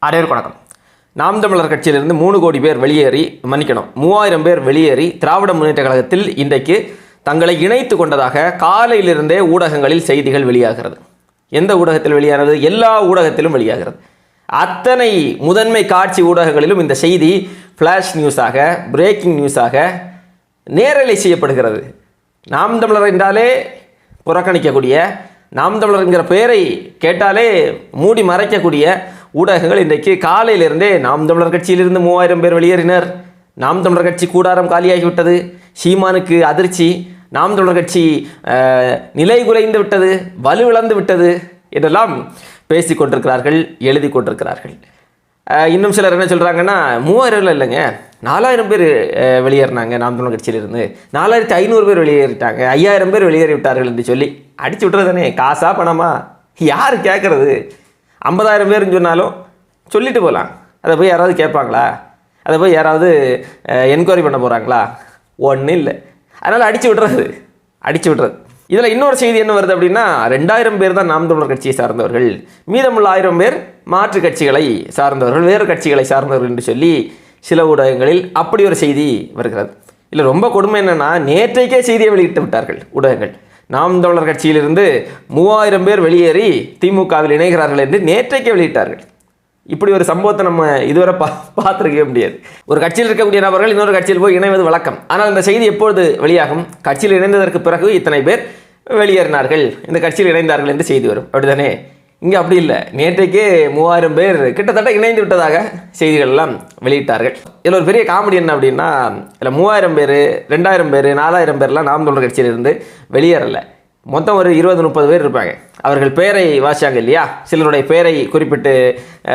அனைவருக்கும் வணக்கம். நாம் தமிழர் கட்சியிலிருந்து 3 கோடி பேர் வெளியேறி 3000 பேர் வெளியேறி திராவிட முன்னேற்ற கழகத்தில் இன்றைக்கு தங்களை இணைத்து கொண்டதாக காலையிலிருந்தே ஊடகங்களில் செய்திகள் வெளியாகிறது. எந்த ஊடகத்தில் வெளியாகிறது? எல்லா ஊடகத்திலும் வெளியாகிறது. அத்தனை முதன்மை காட்சி ஊடகங்களிலும் இந்த செய்தி ஃப்ளாஷ் நியூஸாக, பிரேக்கிங் நியூஸாக நேரலை செய்யப்படுகிறது. நாம் தமிழர் என்றாலே புறக்கணிக்கக்கூடிய, நாம் தமிழர் என்கிற பெயரை கேட்டாலே மூடி மறைக்கக்கூடிய ஊடகங்கள் இன்றைக்கு காலையிலிருந்தே நாம் தமிழர் கட்சியிலிருந்து 3000 பேர் வெளியேறினர், நாம் தமிழர் கட்சி கூடாரம் காலியாகிவிட்டது, சீமானுக்கு அதிர்ச்சி, நாம் தமிழர் கட்சி நிலை குலைந்து விட்டது, வலுவிழந்து விட்டது என்றெல்லாம் பேசி கொண்டிருக்கிறார்கள், எழுதி கொண்டிருக்கிறார்கள். இன்னும் சிலர் என்ன சொல்கிறாங்கன்னா, 3000 இல்லைங்க, 4000 பேர் வெளியேறினாங்க நாம் தமிழர் கட்சியிலிருந்து, 4500 பேர் வெளியேறிட்டாங்க, 5000 பேர் வெளியேறிவிட்டார்கள் என்று சொல்லி அடிச்சு விட்டுறது தானே. காசா பணமா யார் கேட்குறது? 50,000 பேர்னு சொன்னாலும் சொல்லிட்டு போகலாம். அதை போய் யாராவது கேட்பாங்களா? அதை போய் யாராவது என்கொயரி பண்ண போகிறாங்களா? ஒன்றும் இல்லை. அதனால் அடித்து விடுறது. இதில் இன்னொரு செய்தி என்ன வருது அப்படின்னா, 2000 பேர் தான் நாம் தமிழர் கட்சியை சார்ந்தவர்கள், மீதமுள்ள 1000 பேர் மாற்று கட்சிகளை சார்ந்தவர்கள், வேறு கட்சிகளை சார்ந்தவர்கள் என்று சொல்லி சில ஊடகங்களில் அப்படி ஒரு செய்தி வருகிறது. இல்லை, ரொம்ப கொடுமை என்னென்னா, நேற்றைக்கே செய்தியை வெளியிட்டு விட்டார்கள் ஊடகங்கள். நாம் தமிழர் கட்சியிலிருந்து 3000 பேர் வெளியேறி திமுகவில் இணைகிறார்கள் என்று நேற்றைக்கே வெளியிட்டார்கள். இப்படி ஒரு சம்பவத்தை நம்ம இதுவரை பார்த்துருக்கவே முடியாது. ஒரு கட்சியில் இருக்கக்கூடிய நபர்கள் இன்னொரு கட்சியில் போய் இணைவது வழக்கம். ஆனால் இந்த செய்தி எப்பொழுது வெளியாகும்? கட்சியில் இணைந்ததற்கு பிறகு இத்தனை பேர் வெளியேறினார்கள், இந்த கட்சியில் இணைந்தார்கள் என்று செய்தி வரும். அப்படிதானே? இங்கே அப்படி இல்லை. நேற்றைக்கே 3000 பேர் கிட்டத்தட்ட இணைந்து விட்டதாக செய்திகள் எல்லாம் வெளியிட்டார்கள். இதில் ஒரு பெரிய காமெடி என்ன அப்படின்னா, இதில் 3000 பேர், 2000 பேர், 4000 பேர்லாம் நாம் தமிழர் கட்சியிலிருந்து வெளியேறலை. மொத்தம் ஒரு 20-30 பேர் இருப்பாங்க. அவர்கள் பெயரை வாசிச்சாங்க இல்லையா? சிலருடைய பெயரை குறிப்பிட்டு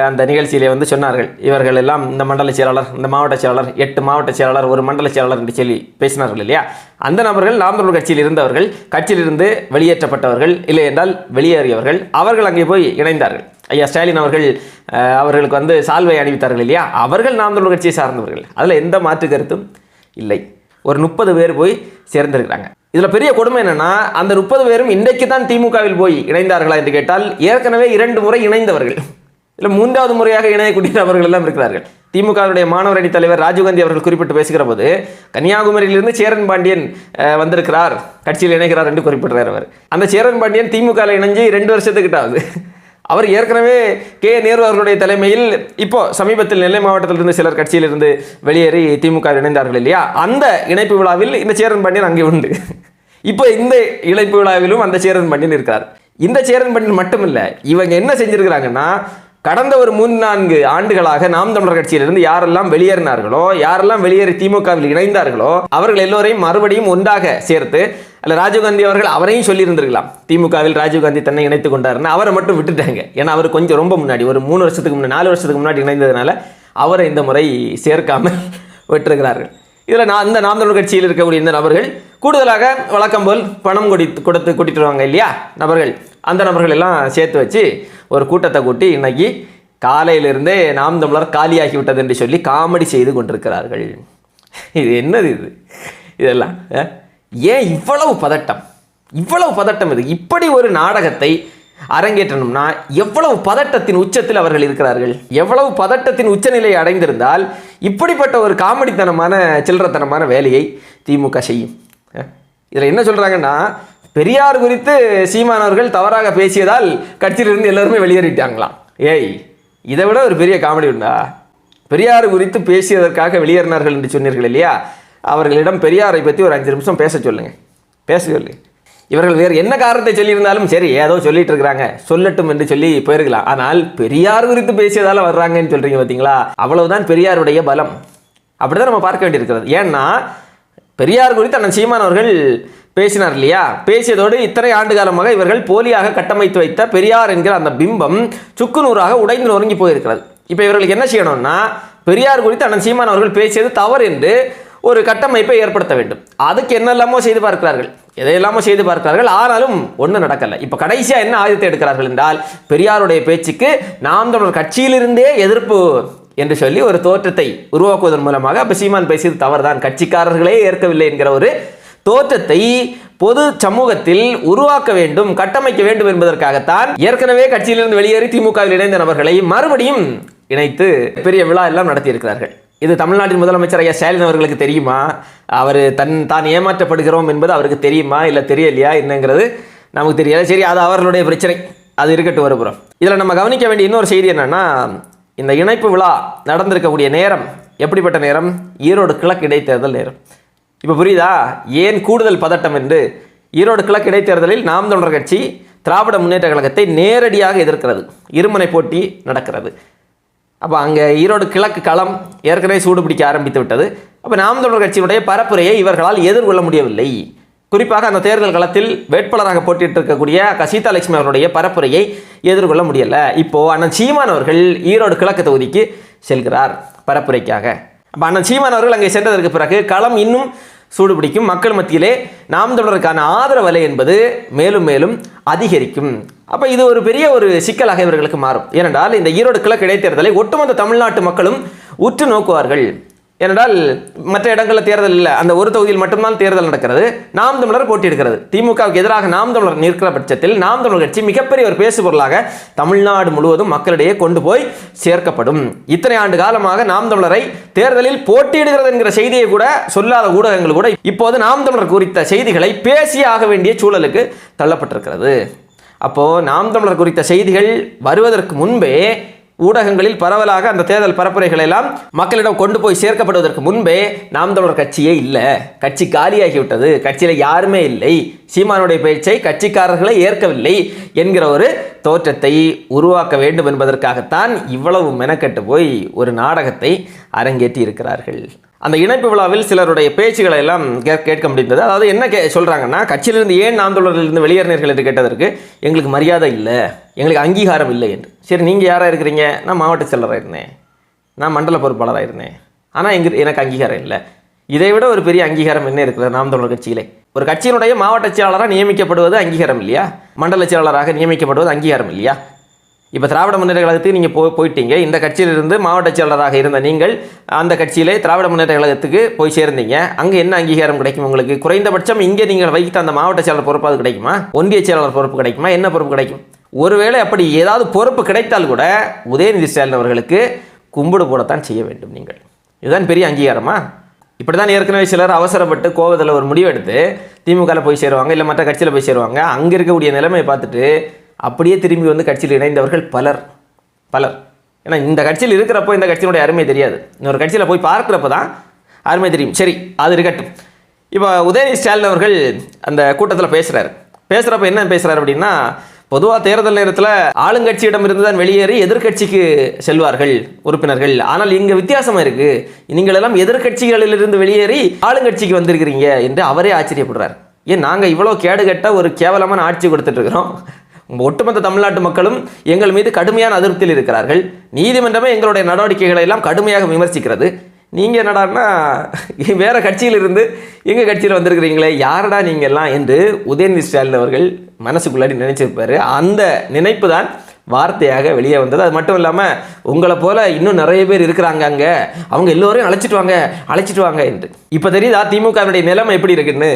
அந்த நிகழ்ச்சியிலே சொன்னார்கள், இவர்கள் எல்லாம் இந்த மண்டல செயலாளர், இந்த மாவட்ட செயலாளர், 8 மாவட்ட செயலாளர், ஒரு மண்டல செயலாளர் என்று சொல்லி பேசினார்கள் இல்லையா? அந்த நபர்கள் நாம் தமிழர் கட்சியில் இருந்தவர்கள், கட்சியிலிருந்து வெளியேற்றப்பட்டவர்கள், இல்லை என்றால் வெளியேறியவர்கள். அவர்கள் அங்கே போய் இணைந்தார்கள். ஐயா ஸ்டாலின் அவர்களுக்கு சால்வை அணிவித்தார்கள் இல்லையா? அவர்கள் நாம் தமிழர் கட்சியை சார்ந்தவர்கள். அதில் எந்த மாற்று கருத்தும் இல்லை. ஒரு 30 பேர் போய் சேர்ந்திருக்கிறாங்க. இதில் பெரிய கொடுமை என்னென்னா, அந்த 30 பேரும் இன்றைக்கு தான் திமுகவில் போய் இணைந்தார்களா என்று கேட்டால், ஏற்கனவே 2 முறை இணைந்தவர்கள், இல்லை 3வது முறையாக இணையக்கூடிய நபர்கள் எல்லாம் இருக்கிறார்கள். திமுகவுடைய மாணவர் அணி தலைவர் ராஜீவ்காந்தி அவர்கள் குறிப்பிட்டு பேசுகிற போது, கன்னியாகுமரியிலிருந்து சேரன் பாண்டியன் வந்திருக்கிறார், கட்சியில் இணைகிறார் என்று குறிப்பிடுறார். அவர் அந்த சேரன் பாண்டியன் திமுகவில் இணைஞ்சு 2 வருஷத்துக்கிட்ட ஆகுது. அவர் ஏற்கனவே கே நேரு அவர்களுடைய தலைமையில் இப்போ சமீபத்தில் நெல்லை மாவட்டத்திலிருந்து சிலர் கட்சியிலிருந்து வெளியேறி திமுக இணைந்தார்கள் இல்லையா? அந்த இணைப்பு விழாவில் இந்த சேரன் பாண்டியன் அங்கே உண்டு. இப்போ இந்த இணைப்பு விழாவிலும் அந்த சேரன் பாண்டியன் இருக்கிறார். இந்த சேரன் பாண்டியன் மட்டும் இல்லை, இவங்க என்ன செஞ்சிருக்கிறாங்கன்னா, கடந்த ஒரு 3-4 ஆண்டுகளாக நாம் தமிழர் கட்சியிலிருந்து யாரெல்லாம் வெளியேறினார்களோ, யாரெல்லாம் வெளியேறி திமுகவில் இணைந்தார்களோ, அவர்கள் எல்லோரையும் மறுபடியும் ஒன்றாக சேர்த்து, அல்ல ராஜீவ்காந்தி அவர்கள் அவரையும் சொல்லியிருந்திருக்கலாம், திமுகவில் ராஜீவ்காந்தி தன்னை இணைத்துக் கொண்டாருன்னு. அவரை மட்டும் விட்டுட்டாங்க. ஏன்னா அவர் கொஞ்சம் ரொம்ப முன்னாடி, ஒரு 3 வருஷத்துக்கு முன்னாடி, 4 வருஷத்துக்கு முன்னாடி இணைந்ததுனால அவரை இந்த முறை சேர்க்காமல் விட்டுருக்கிறார்கள். இதில் இந்த நாம் தமிழர் கட்சியில் இருக்கக்கூடிய இந்த நபர்கள் கூடுதலாக வழக்கம் போல் பணம் கொடுத்து கூட்டிட்டு வருவாங்க இல்லையா நபர்கள், அந்த நபர்கள் எல்லாம் சேர்த்து வச்சு ஒரு கூட்டத்தை கூட்டி இன்னைக்கு காலையிலிருந்தே நாம் தமிழர் காலியாகி விட்டது என்று சொல்லி காமெடி செய்து கொண்டிருக்கிறார்கள். இது என்னது இதெல்லாம்? ஏன் இவ்வளவு பதட்டம்? இது இப்படி ஒரு நாடகத்தை அரங்கேற்றணும்னா எவ்வளவு பதட்டத்தின் உச்சத்தில் அவர்கள் இருக்கிறார்கள்? எவ்வளவு பதட்டத்தின் உச்சநிலையை அடைந்திருந்தால் இப்படிப்பட்ட ஒரு காமெடித்தனமான சில்லறத்தனமான வேலையை திமுக செய்யும்? இதில் என்ன சொல்கிறாங்கன்னா, பெரியார் குறித்து சீமானவர்கள் தவறாக பேசியதால் கட்சியிலிருந்து எல்லாருமே வெளியேறிட்டாங்களாம். இதை விட ஒரு பெரிய காமெடி உண்டா? பெரியார் குறித்து பேசியதற்காக வெளியேறினார்கள் என்று சொன்னீர்கள் இல்லையா? அவர்களிடம் பெரியாரை பற்றி ஒரு 5 நிமிஷம் பேச சொல்லு. இவர்கள் வேறு என்ன காரணத்தை சொல்லியிருந்தாலும் சரி, ஏதோ சொல்லிட்டு இருக்கிறாங்க, சொல்லட்டும் என்று சொல்லி போயிருக்கலாம். ஆனால் பெரியார் குறித்து பேசியதால் வர்றாங்கன்னு சொல்கிறீங்க பார்த்தீங்களா? அவ்வளவுதான் பெரியாருடைய பலம். அப்படிதான் நம்ம பார்க்க வேண்டியிருக்கிறது. ஏன்னா பெரியார் குறித்து அண்ணன் சீமான் அவர்கள் பேசினார் இல்லையா? பேசியதோடு இத்தனை ஆண்டு காலமாக இவர்கள் போலியாக கட்டமைத்து வைத்த பெரியார் என்கிற அந்த பிம்பம் சுக்குநூறாக உடைந்து நொறுங்கி போயிருக்கிறது. இப்போ இவர்களுக்கு என்ன செய்யணும்னா, பெரியார் குறித்து அண்ணன் சீமான் அவர்கள் பேசியது தவறு என்று ஒரு கட்டமைப்பை ஏற்படுத்த வேண்டும். அதுக்கு என்னெல்லாமோ செய்து பார்க்கிறார்கள், எதையெல்லாமோ செய்து பார்க்கிறார்கள். ஆனாலும் ஒன்றும் நடக்கலை. இப்போ கடைசியாக என்ன ஆயுதத்தை எடுக்கிறார்கள் என்றால், பெரியாருடைய பேச்சுக்கு நாம் தமிழர் கட்சியிலிருந்தே எதிர்ப்பு என்று சொல்லி ஒரு தோற்றத்தை உருவாக்குவதன் மூலமாக, அப்போ சீமான் பேசியது தவறுதான், கட்சிக்காரர்களே ஏற்கவில்லை என்கிற ஒரு தோற்றத்தை பொது சமூகத்தில் உருவாக்க வேண்டும், கட்டமைக்க வேண்டும் என்பதற்காகத்தான் ஏற்கனவே கட்சியிலிருந்து வெளியேறி திமுகவில் இணைந்த நபர்களை மறுபடியும் இணைத்து பெரிய விழா எல்லாம் நடத்தியிருக்கிறார்கள். இது தமிழ்நாட்டின் முதலமைச்சர் ஐயா ஸ்டாலின் அவர்களுக்கு தெரியுமா? அவர் தான் ஏமாற்றப்படுகிறோம் என்பது அவருக்கு தெரியுமா இல்லை தெரியலையா என்னங்கிறது நமக்கு தெரியாது. சரி, அது அவர்களுடைய பிரச்சனை, அது இருக்கட்டும் வருகிறோம். இதில் நம்ம கவனிக்க வேண்டிய இன்னொரு செய்தி என்னென்னா, இந்த இணைப்பு விழா நடந்திருக்கக்கூடிய நேரம் எப்படிப்பட்ட நேரம்? ஈரோடு கிழக்கு இடைத்தேர்தல் நேரம். இப்போ புரியுதா ஏன் கூடுதல் பதட்டம் என்று? ஈரோடு கிழக்கு இடைத்தேர்தலில் நாம் தமிழர் கட்சி திராவிட முன்னேற்ற கழகத்தை நேரடியாக எதிர்க்கிறது, இருமுனை போட்டி நடக்கிறது. அப்போ அங்கே ஈரோடு கிழக்கு களம் ஏற்கனவே சூடு பிடிக்க ஆரம்பித்து விட்டது. அப்போ நாம் தமிழர் கட்சியினுடைய பரப்புரையை இவர்களால் எதிர்கொள்ள முடியவில்லை. குறிப்பாக அந்த தேர்தல் களத்தில் வேட்பாளராக போட்டிட்டு இருக்கக்கூடிய சீதா லட்சுமி அவருடைய பரப்புரையை எதிர்கொள்ள முடியலை. இப்போது அண்ணன் சீமான் அவர்கள் ஈரோடு கிழக்கு தொகுதிக்கு செல்கிறார் பரப்புரைக்காக. அப்போ அண்ணன் சீமான் அவர்கள் அங்கே சென்றதற்கு பிறகு களம் இன்னும் சூடு பிடிக்கும். மக்கள் மத்தியிலே நாம் தமிழருக்கான ஆதரவு அலை என்பது மேலும் மேலும் அதிகரிக்கும். அப்போ இது ஒரு பெரிய ஒரு சிக்கலாக இவர்களுக்கு மாறும். ஏனென்றால் இந்த ஈரோடு கிழக்கு இடைத்தேர்தலை ஒட்டுமொத்த தமிழ்நாட்டு மக்களும் உற்று நோக்குவார்கள். ஏனென்றால் மற்ற இடங்களில் தேர்தல் இல்லை, அந்த ஒரு தொகுதியில் மட்டும்தான் தேர்தல் நடக்கிறது. நாம் தமிழர் போட்டியிடுகிறது. திமுகவுக்கு எதிராக நாம் தமிழர் நிற்கிற பட்சத்தில் நாம் தமிழர் கட்சி மிகப்பெரிய ஒரு பேசுபொருளாக தமிழ்நாடு முழுவதும் மக்களிடையே கொண்டு போய் சேர்க்கப்படும். இத்தனை ஆண்டு காலமாக நாம் தமிழரை தேர்தலில் போட்டியிடுகிறது என்கிற செய்தியை கூட சொல்லாத ஊடகங்கள் கூட இப்போது நாம் தமிழர் குறித்த செய்திகளை பேசி ஆக வேண்டிய சூழலுக்கு தள்ளப்பட்டிருக்கிறது. அப்போது நாம் தமிழர் குறித்த செய்திகள் வருவதற்கு முன்பே ஊடகங்களில் பரவலாக அந்த தேர்தல் பரப்புரைகள் எல்லாம் மக்களிடம் கொண்டு போய் சேர்க்கப்படுவதற்கு முன்பே நாம் தமிழர் கட்சியே இல்லை, கட்சி காலியாகிவிட்டது, கட்சியில் யாருமே இல்லை, சீமானுடைய பேச்சை கட்சிக்காரர்களை ஏற்கவில்லை என்கிற ஒரு தோற்றத்தை உருவாக்க வேண்டும் என்பதற்காகத்தான் இவ்வளவு மெனக்கெட்டு போய் ஒரு நாடகத்தை அரங்கேற்றி இருக்கிறார்கள். அந்த இணைப்பு விழாவில் சிலருடைய பேச்சுகளை எல்லாம் கேட்க முடிந்தது. அதாவது என்ன சொல்கிறாங்கன்னா, கட்சியிலிருந்து ஏன் நாம் தமிழரிலிருந்து வெளியேறினீர்கள் என்று கேட்டதற்கு எங்களுக்கு மரியாதை இல்லை, எங்களுக்கு அங்கீகாரம் இல்லை என்று. சரி, நீங்கள் யாராக இருக்கிறீங்க? நான் மாவட்ட செயலராக இருந்தேன், நான் மண்டல பொறுப்பாளராக இருந்தேன், ஆனால் எனக்கு அங்கீகாரம் இல்லை. இதை விட ஒரு பெரிய அங்கீகாரம் என்ன இருக்கிறது நாம் தமிழர் கட்சியிலே? ஒரு கட்சியினுடைய மாவட்ட செயலாளராக நியமிக்கப்படுவது அங்கீகாரம் இல்லையா? மண்டல செயலாளராக நியமிக்கப்படுவது அங்கீகாரம் இல்லையா? இப்போ திராவிட முன்னேற்ற கழகத்துக்கு நீங்கள் போயிட்டீங்க. இந்த கட்சியிலிருந்து மாவட்ட செயலாளராக இருந்த நீங்கள் அந்த கட்சியிலே திராவிட முன்னேற்ற கழகத்துக்கு போய் சேர்ந்தீங்க. அங்கே என்ன அங்கீகாரம் கிடைக்கும் உங்களுக்கு? குறைந்தபட்சம் இங்கே நீங்கள் வைத்த அந்த மாவட்ட செயலாளர் பொறுப்பு அது கிடைக்குமா? ஒன்றிய செயலாளர் பொறுப்பு கிடைக்குமா? என்ன பொறுப்பு கிடைக்கும்? ஒருவேளை அப்படி ஏதாவது பொறுப்பு கிடைத்தால் கூட உதயநிதி ஸ்டாலின் அவர்களுக்கு கும்பிடு போடத்தான் செய்ய வேண்டும் நீங்கள். இதுதான் பெரிய அங்கீகாரமா? இப்படி தான் ஏற்கனவே சிலர் அவசரப்பட்டு கோவத்தில் ஒரு முடிவெடுத்து திமுகவில் போய் சேருவாங்க, இல்லை மற்ற கட்சியில் போய் சேருவாங்க. அங்கே இருக்கக்கூடிய நிலைமையை பார்த்துட்டு அப்படியே திரும்பி வந்து கட்சியில் இணைந்தவர்கள் பலர். ஏன்னா இந்த கட்சியில் இருக்கிறப்போ இந்த கட்சியினுடைய அருமை தெரியாது, இன்னொரு கட்சியில் போய் பார்க்குறப்ப தான் அருமை தெரியும். சரி, அது இருக்கட்டும். இப்போ உதயநிதி ஸ்டாலின் அவர்கள் அந்த கூட்டத்தில் பேசுகிறப்ப என்ன பேசுகிறார் அப்படின்னா, பொதுவாக தேர்தல் நேரத்தில் ஆளுங்கட்சியிடமிருந்து தான் வெளியேறி எதிர்கட்சிக்கு செல்வார்கள் உறுப்பினர்கள். ஆனால் இங்கே வித்தியாசமாக இருக்குது, நீங்கள் எல்லாம் எதிர்கட்சிகளிலிருந்து வெளியேறி ஆளுங்கட்சிக்கு வந்திருக்கிறீங்க என்று அவரே ஆச்சரியப்படுறார். ஏன் நாங்கள் இவ்வளோ கேடுகட்ட ஒரு கேவலமான ஆட்சி கொடுத்துட்டு இருக்கிறோம், ஒட்டுமொத்த தமிழ்நாட்டு மக்களும் எங்கள் மீது கடுமையான அதிருப்தியில் இருக்கிறார்கள், நீதிமன்றமே எங்களுடைய நடவடிக்கைகளை எல்லாம் கடுமையாக விமர்சிக்கிறது, நீங்கள் என்னடான்னா வேறு கட்சியிலிருந்து எங்கள் கட்சியில் வந்திருக்கிறீங்களே, யாரடா நீங்கள்லாம் என்று உதயநிதி ஸ்டாலின் அவர்கள் மனசுக்குள்ளாடி நினைச்சிருப்பார். அந்த நினைப்பு தான் வார்த்தையாக வெளியே வந்தது. அது மட்டும் இல்லாமல் உங்களை போல் இன்னும் நிறைய பேர் இருக்கிறாங்க அங்கே, அவங்க எல்லோரையும் அழைச்சிட்டு வாங்க என்று. இப்போ தெரியுதா திமுகவினுடைய நிலைமை எப்படி இருக்குன்னு?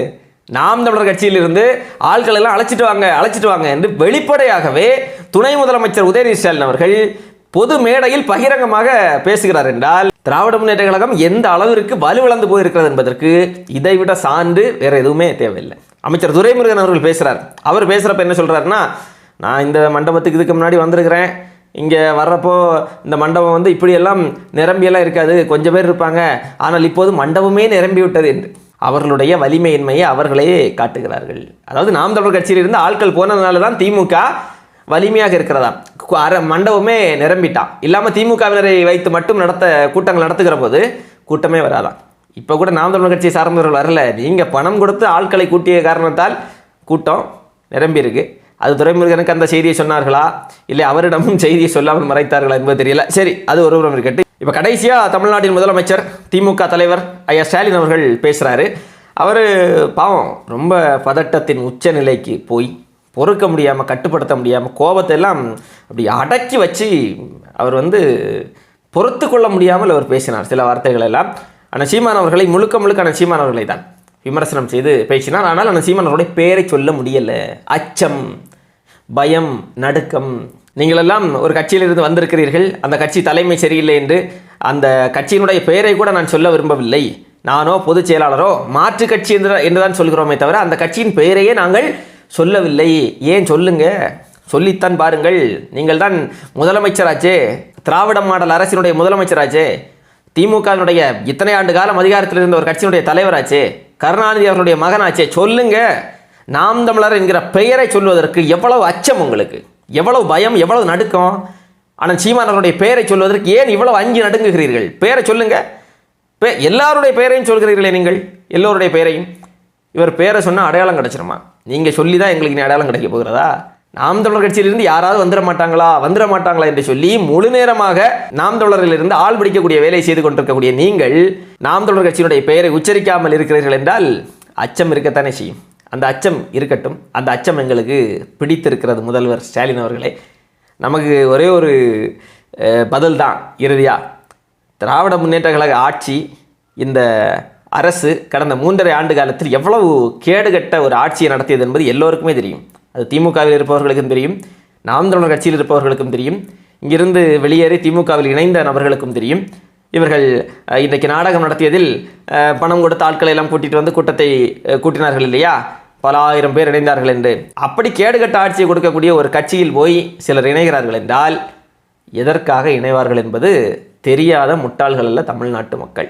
நாம் தமிழர் கட்சியிலிருந்து ஆட்கள் எல்லாம் அழைச்சிட்டு வாங்க என்று வெளிப்படையாகவே துணை முதலமைச்சர் உதயநிதி ஸ்டாலின் அவர்கள் பொது மேடையில் பகிரங்கமாக பேசுகிறார் என்றால் திராவிட முன்னேற்ற கழகம் எந்த அளவிற்கு வலுவிழந்து போயிருக்கிறது என்பதற்கு இதைவிட சான்று வேற எதுவுமே தேவையில்லை. அமைச்சர் துரைமுருகன் அவர்கள் பேசுகிறார். அவர் பேசுகிறப்ப என்ன சொல்கிறாருன்னா, நான் இந்த மண்டபத்துக்கு இதுக்கு முன்னாடி வந்திருக்கிறேன், இங்கே வர்றப்போ இந்த மண்டபம் வந்து இப்படியெல்லாம் நிரம்பியெல்லாம் இருக்காது, கொஞ்சம் பேர் இருப்பாங்க, ஆனால் இப்போது மண்டபமே நிரம்பி விட்டது என்று அவர்களுடைய வலிமையின்மையை அவர்களே காட்டுகிறார்கள். அதாவது நாம் தமிழர் கட்சியிலிருந்து ஆட்கள் போனதுனால தான் திமுக வலிமையாக இருக்கிறதா, மண்டபமே நிரம்பிட்டான். இல்லாமல் திமுகவினரை வைத்து மட்டும் கூட்டங்கள் நடத்துகிற போது கூட்டமே வராதான். இப்போ கூட நாம் தமிழர் கட்சியை சார்ந்தவர்கள் வரல, நீங்கள் பணம் கொடுத்து ஆட்களை கூட்டிய காரணத்தால் கூட்டம் நிரம்பி இருக்கு. அது துரைமுருகனுக்கு அந்த செய்தியை சொன்னார்களா, இல்லை அவரிடமும் செய்தியை சொல்லாமல் மறைத்தார்களா என்பது தெரியல. சரி, அது ஒருபுறம் இருக்கட்டும். இப்போ கடைசியாக தமிழ்நாட்டின் முதலமைச்சர் திமுக தலைவர் ஐயா ஸ்டாலின் அவர்கள் பேசுகிறாரு. அவர் பாவம் ரொம்ப பதட்டத்தின் உச்ச நிலைக்கு போய் பொறுக்க முடியாமல் கட்டுப்படுத்த முடியாமல் கோபத்தை எல்லாம் அப்படி அடக்கி வச்சு அவர் வந்து பொறுத்து கொள்ள முடியாமல் அவர் பேசினார் சில வார்த்தைகள் எல்லாம். ஆனால் சீமான் அவர்களை முழுக்க சீமான் அவர்களை தான் விமர்சனம் செய்து பேசினார். ஆனால் அந்த சீமான் அவருடைய பேரை சொல்ல முடியலை. அச்சம், பயம், நடுக்கம் நீங்களெல்லாம் ஒரு கட்சியிலிருந்து வந்திருக்கிறீர்கள், அந்த கட்சி தலைமை சரியில்லை என்று அந்த கட்சியினுடைய பெயரை கூட நான் சொல்ல விரும்பவில்லை. நானோ பொதுச் செயலாளரோ மாற்று கட்சி என்றுதான் சொல்கிறோமே தவிர அந்த கட்சியின் பெயரையே நாங்கள் சொல்லவில்லை. ஏன் சொல்லுங்க, சொல்லித்தான் பாருங்கள். நீங்கள் தான் முதலமைச்சராச்சே, திராவிட மாடல் அரசினுடைய முதலமைச்சராச்சே, திமுகவினுடைய இத்தனை ஆண்டு காலம் அதிகாரத்தில் இருந்த ஒரு கட்சியினுடைய தலைவராச்சே, கருணாநிதி அவர்களுடைய மகனாச்சே, சொல்லுங்க. நாம் தமிழர் என்கிற பெயரை சொல்வதற்கு எவ்வளவு அச்சம் உங்களுக்கு, எவ்வளவு பயம், எவ்வளவு நடுக்கம். ஆனால் சீமானவருடைய பெயரை சொல்வதற்கு ஏன் இவ்வளவு அஞ்சு நடுங்குகிறீர்கள்? பெயரை சொல்லுங்க. எல்லாருடைய பெயரையும் சொல்கிறீர்களே நீங்கள், எல்லோருடைய பெயரையும். இவர் பேரை சொன்னால் அடையாளம் கிடைச்சிருமா? நீங்கள் சொல்லி தான் எங்களுக்கு இனி அடையாளம் கிடைக்க போகிறதா? நாம் தமிழர் கட்சியிலிருந்து யாராவது வந்துட மாட்டாங்களா என்று சொல்லி முழு நேரமாக நாம் தமிழரிலிருந்து ஆள் பிடிக்கக்கூடிய வேலையை செய்து கொண்டிருக்கக்கூடிய நீங்கள் நாம் தமிழர் கட்சியினுடைய பெயரை உச்சரிக்காமல் இருக்கிறீர்கள் என்றால் அச்சம் இருக்கத்தானே செய்யும். அந்த அச்சம் இருக்கட்டும். அந்த அச்சம் எங்களுக்கு பிடித்திருக்கிறது முதல்வர் ஸ்டாலின் அவர்களே. நமக்கு ஒரே ஒரு பதில் தான் இறுதியாக. திராவிட முன்னேற்ற கழக ஆட்சி, இந்த அரசு கடந்த 3.5 ஆண்டு காலத்தில் எவ்வளவு கேடுகட்ட ஒரு ஆட்சியை நடத்தியது என்பது எல்லோருக்குமே தெரியும். அது திமுகவில் இருப்பவர்களுக்கும் தெரியும், நாம் தமிழர் கட்சியில் இருப்பவர்களுக்கும் தெரியும், இங்கிருந்து வெளியேறி திமுகவில் இணைந்த நபர்களுக்கும் தெரியும். இவர்கள் இன்றைக்கு நாடகம் நடத்தியதில் பணம் கொடுத்த ஆட்களை எல்லாம் கூட்டிகிட்டு வந்து கூட்டத்தை கூட்டினார்கள் இல்லையா, பல ஆயிரம் பேர் இணைந்தார்கள் என்று. அப்படி கேடுகட்ட ஆட்சியை கொடுக்கக்கூடிய ஒரு கட்சியில் போய் சிலர் இணைகிறார்கள் என்றால் எதற்காக இணைவார்கள் என்பது தெரியாத முட்டாள்கள் அல்ல தமிழ்நாட்டு மக்கள்.